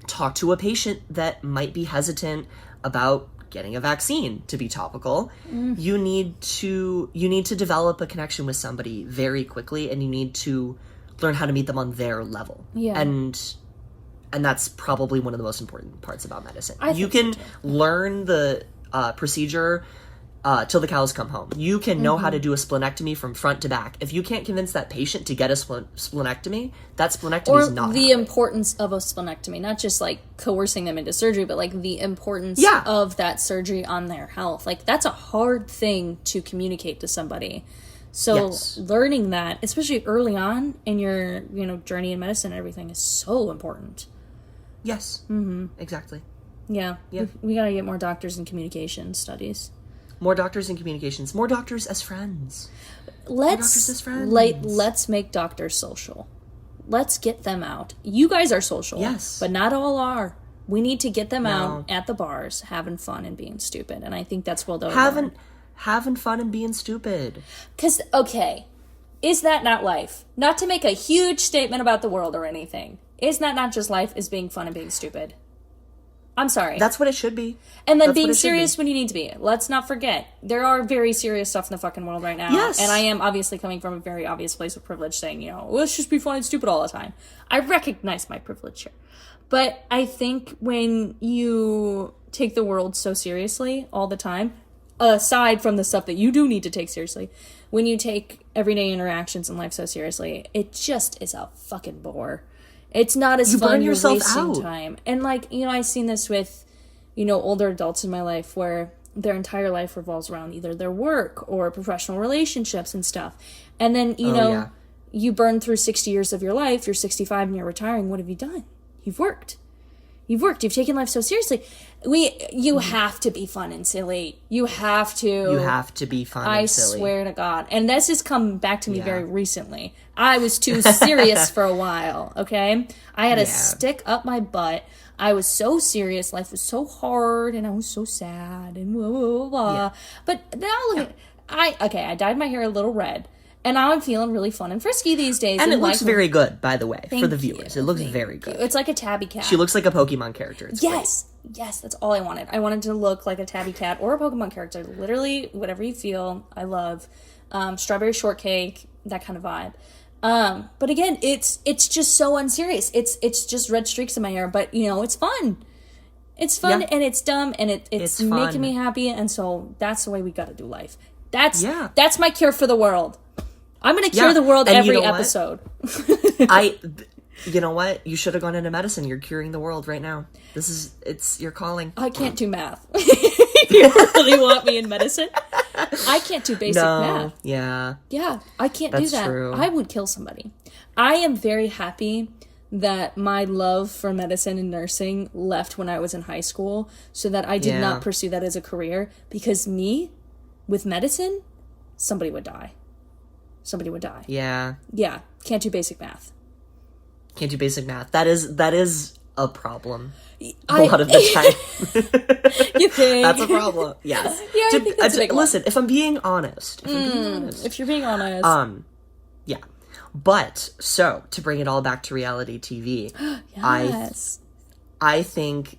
talk to a patient that might be hesitant about getting a vaccine, to be topical. You need to develop a connection with somebody very quickly, and you need to learn how to meet them on their level. And that's probably one of the most important parts about medicine. You can learn the procedure till the cows come home. You can know how to do a splenectomy from front to back. If you can't convince that patient to get a splenectomy, that splenectomy is not the importance of a splenectomy, not just, like, coercing them into surgery, but, like, the importance of that surgery on their health. Like, that's a hard thing to communicate to somebody. So learning that, especially early on in your, journey in medicine and everything, is so important. Yes. Exactly. Yeah. We gotta get more doctors in communication studies. More doctors in communications. More doctors as friends. Let's make doctors social. Let's get them out. You guys are social. Yes. But not all are. We need to get them out at the bars, having fun and being stupid. And I think that's well done. Having fun and being stupid. Because, okay, is that not life? Not to make a huge statement about the world or anything. Is that not just life, is being fun and being stupid? I'm sorry. That's what it should be. And then being serious when you need to be. Let's not forget, there are very serious stuff in the fucking world right now. Yes. And I am obviously coming from a very obvious place of privilege saying, let's just be fun and stupid all the time. I recognize my privilege here. But I think when you take the world so seriously all the time, aside from the stuff that you do need to take seriously, when you take everyday interactions in life so seriously, it just is a fucking bore. It's not as fun. You're wasting time. And like, you know, I've seen this with, you know, older adults in my life where their entire life revolves around either their work or professional relationships and stuff. And then, you know, you burn through 60 years of your life, you're 65 and you're retiring. What have you done? You've worked. You've taken life so seriously. You have to be fun and silly. You have to be fun and silly. I swear to God. And this has come back to me very recently. I was too serious for a while, okay? I had a stick up my butt. I was so serious. Life was so hard, and I was so sad, and blah, blah, blah. Yeah. But now look at... I dyed my hair a little red. And now I'm feeling really fun and frisky these days. And it looks very good, by the way, for the viewers. It looks very good. It's like a tabby cat. She looks like a Pokemon character. It's great. Yes, that's all I wanted. I wanted to look like a tabby cat or a Pokemon character. Literally, whatever you feel, I love. Strawberry shortcake, that kind of vibe. But again, it's just so unserious. It's just red streaks in my hair, but, you know, it's fun. It's fun, and it's dumb, and it's making me happy, and so that's the way we gotta do life. That's my cure for the world. I'm going to cure the world every episode. You know what? You should have gone into medicine. You're curing the world right now. It's your calling. I can't do math. You really want me in medicine? I can't do basic math. Yeah. Yeah, I can't do that. True. I would kill somebody. I am very happy that my love for medicine and nursing left when I was in high school so that I did not pursue that as a career, because with medicine, somebody would die. Yeah. Yeah. Can't do basic math. That is a problem. A lot of the time. You think? That's a problem. Yes. Yeah, I think that's a big one. Listen, if I'm being honest. If you're being honest. Yeah. But, so, to bring it all back to reality TV. Yes. I think...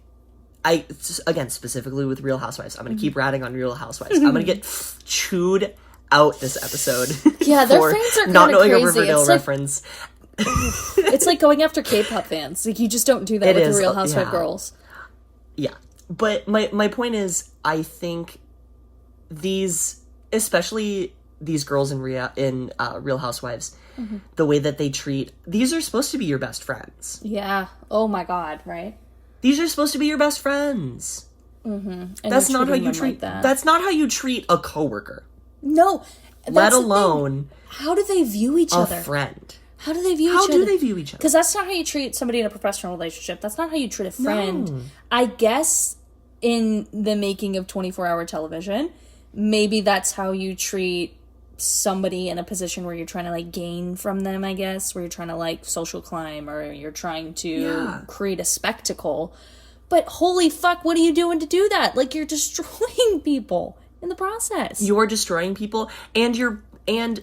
again, specifically with Real Housewives. I'm going to keep ratting on Real Housewives. I'm going to get chewed out this episode. Yeah, their fans are not knowing crazy. a Riverdale reference. It's like going after K-pop fans. Like, you just don't do that with the Real Housewife girls. Yeah. But my point is, I think especially these girls in Real Housewives, the way that they treat... These are supposed to be your best friends. Yeah. Oh my God, right? These are supposed to be your best friends. And that's not how you treat... That's not how you treat a coworker. No. Let alone... How do they view each other? A friend. How do they view each other? How do they view each other? Because that's not how you treat somebody in a professional relationship. That's not how you treat a friend. No. I guess in the making of 24-hour television, maybe that's how you treat somebody in a position where you're trying to, like, gain from them, I guess. Where you're trying to, like, social climb, or you're trying to create a spectacle. But holy fuck, what are you doing to do that? Like, you're destroying people in the process. You're destroying people, and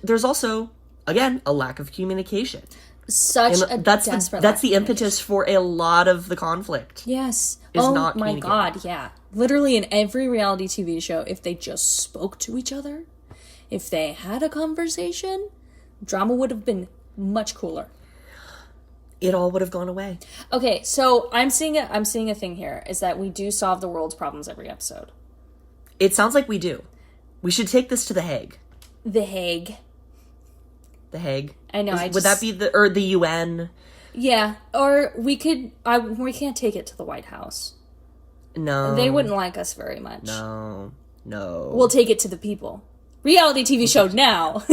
there's also, again, a lack of communication. That's the impetus for a lot of the conflict. Yes. Not my God, yeah. Literally in every reality TV show, if they just spoke to each other, if they had a conversation, drama would have been much cooler. It all would have gone away. Okay, so I'm seeing a thing here, is that we do solve the world's problems every episode. It sounds like we do. We should take this to The Hague. The Hague. The Hague. I know. Would that be the UN? Yeah, or we could. We can't take it to the White House. No, they wouldn't like us very much. No. We'll take it to the people. Reality TV show now.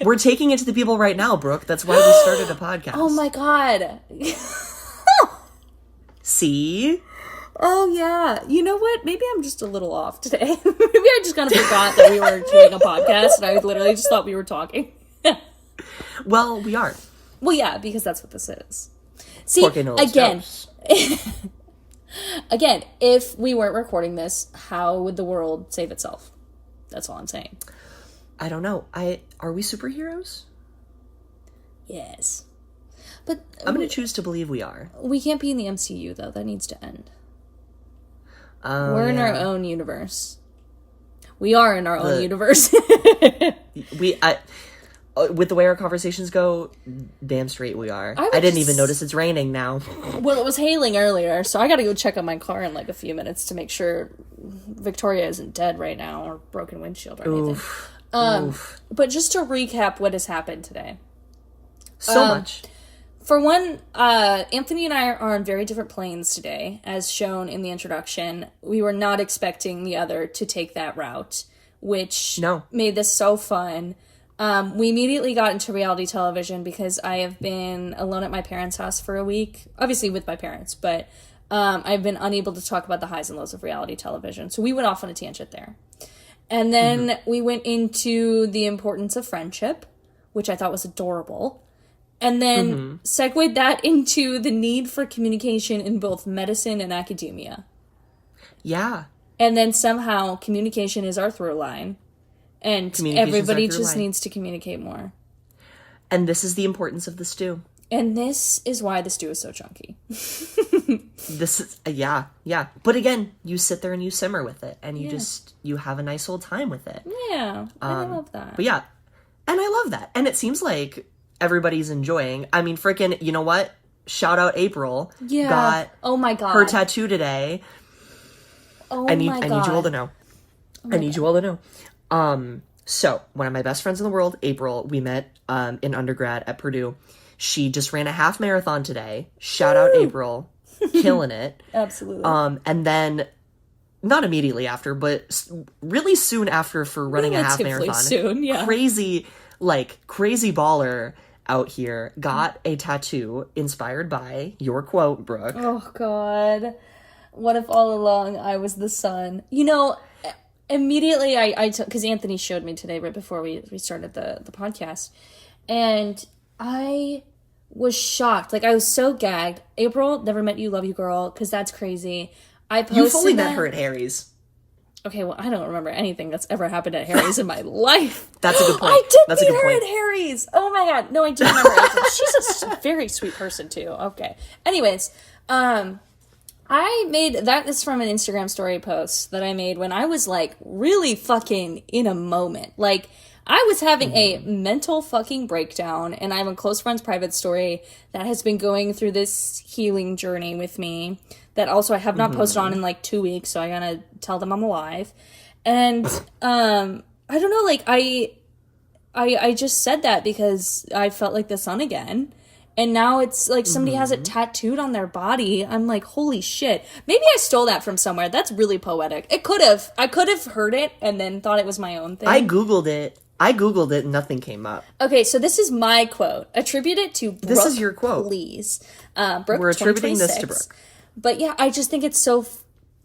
We're taking it to the people right now, Brooke. That's why we started a podcast. Oh my God. See? Oh, yeah. You know what? Maybe I'm just a little off today. Maybe I just kind of forgot that we were doing a podcast, and I literally just thought we were talking. Well, we are. Well, yeah, because that's what this is. See, again, if we weren't recording this, how would the world save itself? That's all I'm saying. I don't know. Are we superheroes? Yes. But I'm going to choose to believe we are. We can't be in the MCU, though. That needs to end. We're in our own universe. We are in our own universe. with the way our conversations go, damn straight we are. I didn't even notice it's raining now. Well, it was hailing earlier, so I gotta go check on my car in like a few minutes to make sure Victoria isn't dead right now or broken windshield or anything. Oof. But just to recap what has happened today. So much. For one, Anthony and I are on very different planes today, as shown in the introduction. We were not expecting the other to take that route, which made this so fun. We immediately got into reality television because I have been alone at my parents' house for a week, obviously with my parents, but I've been unable to talk about the highs and lows of reality television. So we went off on a tangent there. And then we went into the importance of friendship, which I thought was adorable. And then segued that into the need for communication in both medicine and academia. Yeah. And then somehow communication is our through line. And everybody just needs to communicate more. And this is the importance of the stew. And this is why the stew is so chunky. This is, yeah. But again, you sit there and you simmer with it. And you have a nice old time with it. Yeah, I love that. But yeah, and I love that. And it seems like everybody's enjoying. I mean, freaking, you know what? Shout out April. Yeah. Got oh my God. her tattoo today. Oh my God. I need you all to know. I need you all to know. So one of my best friends in the world, April, we met in undergrad at Purdue. She just ran a half marathon today. Shout out April, killing it. Absolutely. And then not immediately after, but really soon after for running a half marathon. Soon, yeah. Crazy baller out here got a tattoo inspired by your quote, Brooke. Oh God. What if all along I was the sun? You know, immediately I took, because Anthony showed me today right before we started the podcast, and I was shocked. Like, I was so gagged. April, never met you, love you, girl, because that's crazy. I posted You fully met her at Harry's. Okay, well, I don't remember anything that's ever happened at Harry's in my life. That's a good point. I did meet her at Harry's. Oh my God. No, I do remember April. She's a very sweet person too. Okay. Anyways, I made, that is from an Instagram story post that I made when I was like really fucking in a moment. Like, I was having a mental fucking breakdown, and I have a close friend's private story that has been going through this healing journey with me that also I have not posted on in like 2 weeks, so I gotta tell them I'm alive. And I don't know, like I just said that because I felt like the sun again. And now it's like somebody has it tattooed on their body. I'm like, holy shit. Maybe I stole that from somewhere. That's really poetic. It could have. I could have heard it and then thought it was my own thing. I Googled it and nothing came up. Okay, so this is my quote. Attribute it to Brooke. This is your quote. Please. Brooke, we're attributing this to Brooke. But yeah, I just think it's so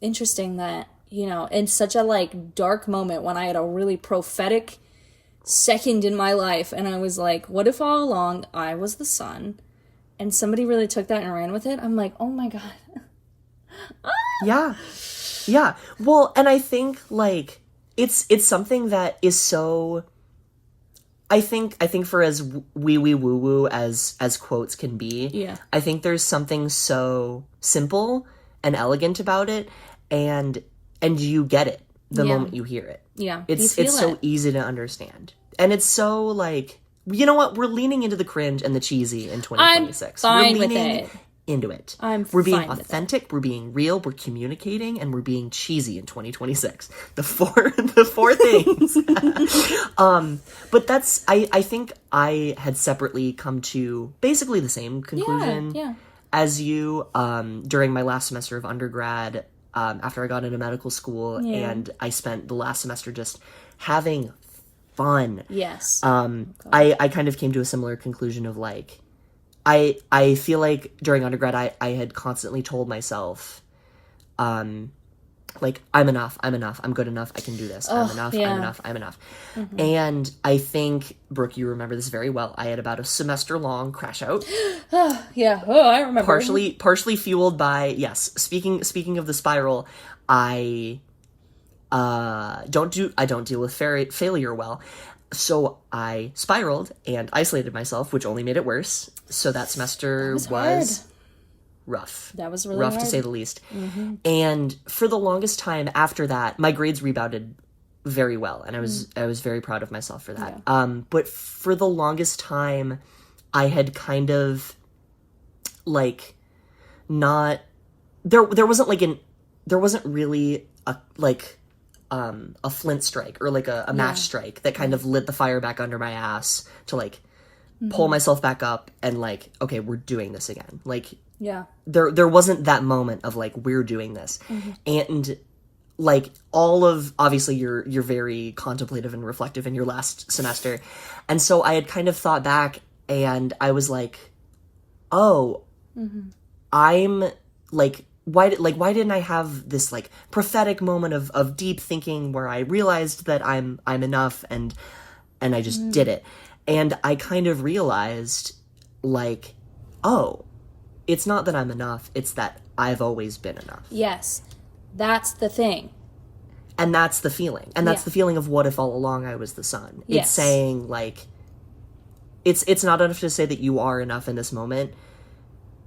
interesting that, you know, in such a like dark moment when I had a really prophetic second in my life, and I was like, what if all along I was the sun, and somebody really took that and ran with it? I'm like, oh my God. Yeah. Well, and I think like it's something that is so, I think for as wee woo woo as quotes can be, I think there's something so simple and elegant about it, and you get it the moment you hear it. Yeah, it's so easy to understand, and it's so like, you know what? We're leaning into the cringe and the cheesy in 2026. I'm fine with it. Into it. We're being authentic, we're being real, we're communicating, and we're being cheesy in 2026. The four things. But that's, I think I had separately come to basically the same conclusion as you during my last semester of undergrad, after I got into medical school, and I spent the last semester just having fun. Yes. I kind of came to a similar conclusion of like, I feel like during undergrad, I had constantly told myself, like, I'm enough, I'm good enough, I can do this, I'm enough. Mm-hmm. And I think, Brooke, you remember this very well, I had about a semester long crash out. I remember. Partially fueled by, yes, speaking of the spiral, I don't deal with failure well. So I spiraled and isolated myself, which only made it worse. So that semester was rough. That was really rough, to say the least. Mm-hmm. And for the longest time after that, my grades rebounded very well, and I was very proud of myself for that. But for the longest time, I had kind of like not there wasn't really a flint strike or like a match strike that kind of lit the fire back under my ass to like pull myself back up and like, okay, we're doing this again. Like, there wasn't that moment of like, we're doing this. And like obviously you're very contemplative and reflective in your last semester. And so I had kind of thought back and I was like, oh, I'm like, why didn't I have this like prophetic moment of deep thinking where I realized that I'm enough and I just did it. And I kind of realized like, oh, it's not that I'm enough, it's that I've always been enough. Yes. That's the thing. And that's the feeling. And that's the feeling of what if all along I was the sun. It's saying like, it's not enough to say that you are enough in this moment.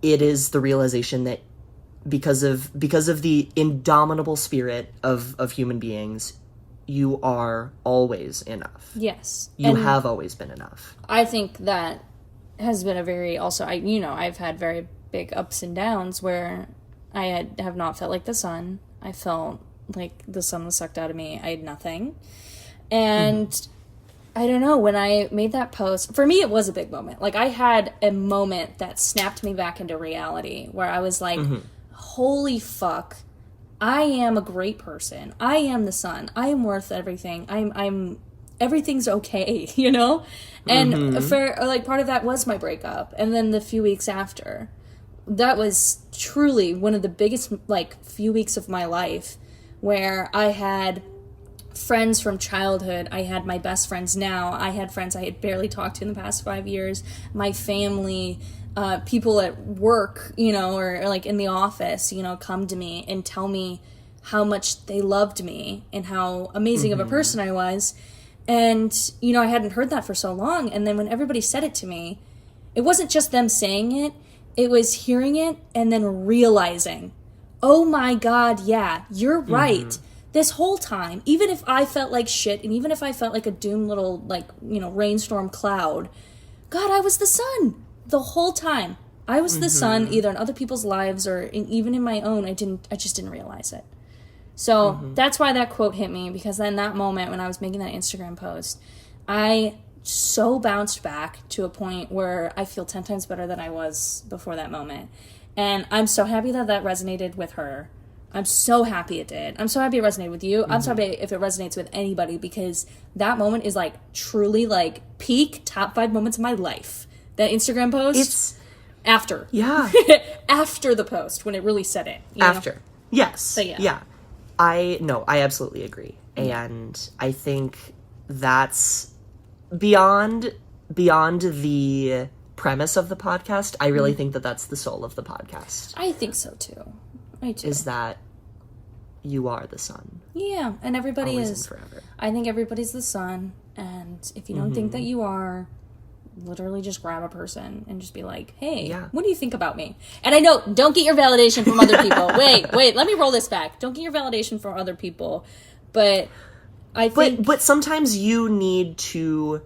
It is the realization that because of the indomitable spirit of human beings, you are always enough. Yes. You have always been enough. I think that has been a very, also, I've had very big ups and downs where I have not felt like the sun. I felt like the sun was sucked out of me. I had nothing. And I don't know, when I made that post, for me it was a big moment. Like, I had a moment that snapped me back into reality where I was like, holy fuck, I am a great person. I am the sun. I am worth everything. I'm everything's okay, you know? And for, like, part of that was my breakup. And then the few weeks after, that was truly one of the biggest, like, few weeks of my life where I had friends from childhood. I had my best friends now. I had friends I had barely talked to in the past 5 years. My family, people at work, you know, or like in the office, you know, come to me and tell me how much they loved me and how amazing of a person I was. And, you know, I hadn't heard that for so long. And then when everybody said it to me, it wasn't just them saying it. It was hearing it and then realizing, oh my God, yeah, you're right. This whole time, even if I felt like shit, and even if I felt like a doomed little, like, you know, rainstorm cloud, God, I was the sun the whole time. I was the sun, either in other people's lives or even in my own. I just didn't realize it. So that's why that quote hit me, because then that moment when I was making that Instagram post, I so bounced back to a point where I feel 10 times better than I was before that moment. And I'm so happy that that resonated with her. I'm so happy it did. I'm so happy it resonated with you. I'm so happy if it resonates with anybody, because that moment is like truly like peak top 5 moments of my life. That Instagram post. It's after. Yeah. After the post, when it really set it. After. Know? Yes. So, yeah. I absolutely agree. And I think that's beyond the premise of the podcast. I really think that that's the soul of the podcast. I think so too. I do. Is that you are the sun. Yeah, and everybody always is. And forever. I think everybody's the sun, and if you don't think that you are, literally just grab a person and just be like, hey, what do you think about me? And I know, don't get your validation from other people. Wait, let me roll this back. Don't get your validation from other people. But I think... But sometimes you need to...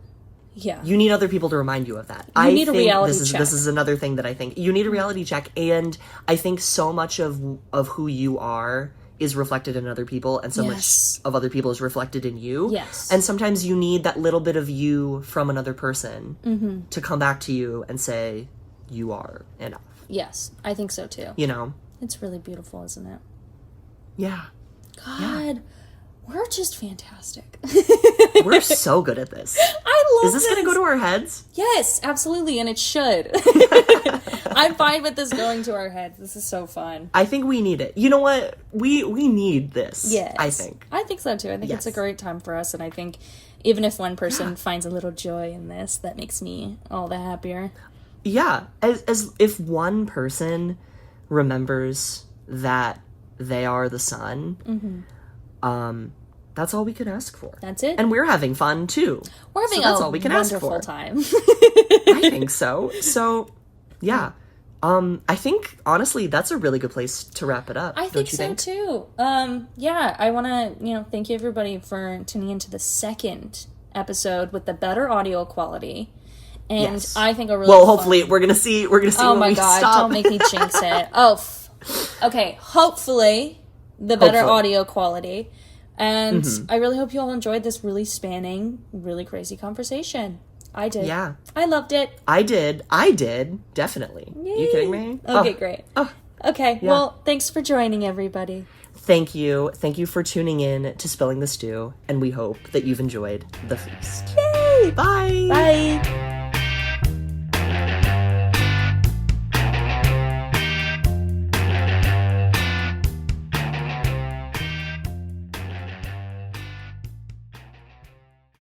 Yeah. You need other people to remind you of that. You need a reality check. This is another thing that I think. You need a reality check, and I think so much of who you are is reflected in other people, and so much of other people is reflected in you. Yes. And sometimes you need that little bit of you from another person to come back to you and say, you are enough. Yes, I think so too. You know? It's really beautiful, isn't it? Yeah. God, we're just fantastic. We're so good at this. I love this. Is this going to go to our heads? Yes, absolutely, and it should. I'm fine with this going to our heads. This is so fun. I think we need it. You know what? We need this. Yes. I think. I think so too. I think it's a great time for us, and I think even if one person finds a little joy in this, that makes me all the happier. Yeah. As if one person remembers that they are the sun, that's all we can ask for. That's it. And we're having fun too. We're having that's all we can ask for. Time. I think so. So, yeah. I think, honestly, that's a really good place to wrap it up. I think so too. Yeah, I want to, thank you everybody for tuning into the second episode with the better audio quality. And yes. I think a really hopefully we're gonna see oh when my we god, stop. Don't make me jinx it. Okay, hopefully the better audio quality. And I really hope you all enjoyed this really spanning, really crazy conversation. I did. Yeah. I loved it. I did. Definitely. Yay. You kidding me? Okay, great. Okay, yeah. Well, thanks for joining, everybody. Thank you. Thank you for tuning in to Spilling the Stew, and we hope that you've enjoyed the feast. Yay! Bye! Bye!